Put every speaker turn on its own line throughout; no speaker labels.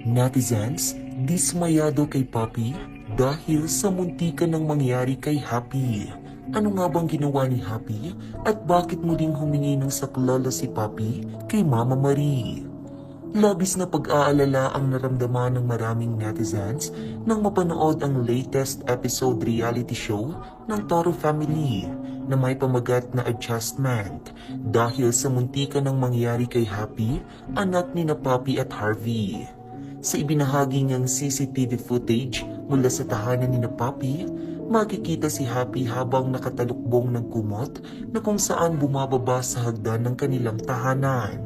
Netizens, dismayado kay Papi dahil sa muntikan ng mangyari kay Happy. Ano nga bang ginawa ni Happy at bakit muling humingi ng saklolo si Papi kay Mama Marie? Labis na pag-aalala ang naramdaman ng maraming netizens nang mapanood ang latest episode reality show ng Toro Family na may pamagat na adjustment dahil sa muntikan ng mangyari kay Happy, anak ni na Papi at Harvey. Sa ibinahagi niyang CCTV footage mula sa tahanan ni na Papi, makikita si Happy habang nakatalukbong ng kumot na kung saan bumababa sa hagdan ng kanilang tahanan.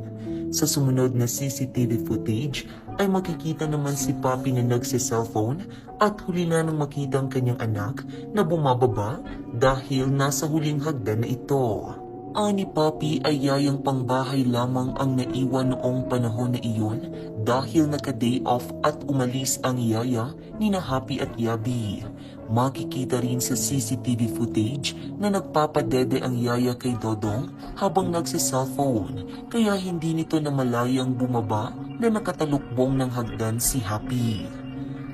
Sa sumunod na CCTV footage ay makikita naman si Papi na nagse-cellphone at huli na nang makita ang kanyang anak na bumababa dahil nasa huling hagdan na ito. Ani Papi ay yayang pangbahay lamang ang naiwan noong panahon na iyon dahil naka-day off at umalis ang yaya ni na Happy at Yabi. Makikita rin sa CCTV footage na nagpapadede ang yaya kay Dodong habang nagse-cellphone kaya hindi nito namalayang bumaba na nakatalukbong ng hagdan si Happy.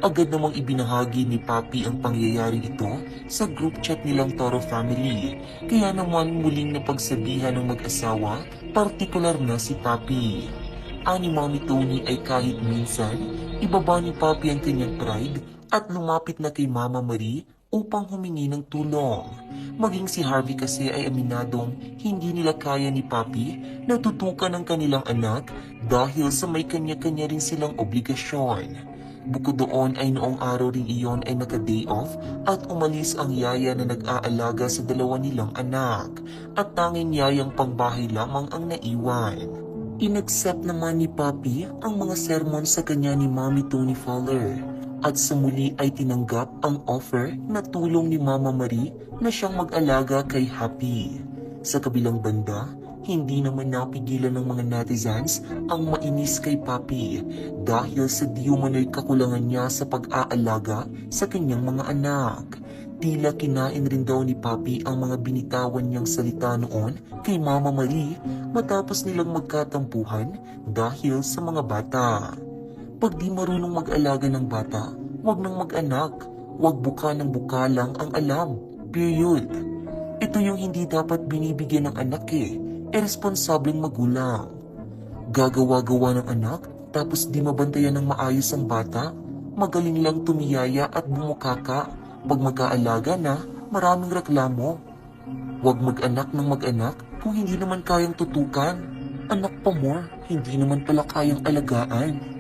Agad namang ibinahagi ni Papi ang pangyayaring ito sa group chat nilang Toro Family. Kaya naman muling napagsabihan ng mag-asawa, partikular na si Papi. Ani Mami Tony ay kahit minsan, ibaba ni Papi ang kanyang pride at lumapit na kay Mama Marie upang humingi ng tulong. Maging si Harvey kasi ay aminadong hindi nila kaya ni Papi na tutukan ang kanilang anak dahil sa may kanya-kanya rin silang obligasyon. Bukod doon ay noong araw rin iyon ay naka-day off at umalis ang yaya na nag-aalaga sa dalawa nilang anak at tanging yayang pangbahay lamang ang naiwan. In-accept naman ni Papi ang mga sermon sa kanya ni Mommy Tony Fowler at sa muli ay tinanggap ang offer na tulong ni Mama Marie na siyang mag-alaga kay Happy. Sa kabilang banda, hindi naman napigilan ng mga netizens ang mainis kay Papi dahil sa di umano'y kakulangan niya sa pag-aalaga sa kanyang mga anak. Tila kinain rin daw ni Papi ang mga binitawan niyang salita noon kay Mama Marie matapos nilang magkatampuhan dahil sa mga bata. Pag di marunong mag-alaga ng bata, wag nang mag-anak, wag buka ng buka lang ang alam. Period. Ito yung hindi dapat binibigyan ng anak responsableng magulang. Gagawa-gawa ng anak tapos di mabantayan ng maayos ang bata, magaling lang tumiyaya at bumukaka. Pag mag-aalaga na, maraming reklamo. Huwag mag-anak ng mag-anak kung hindi naman kayang tutukan. Anak pa more, hindi naman pala kayang alagaan.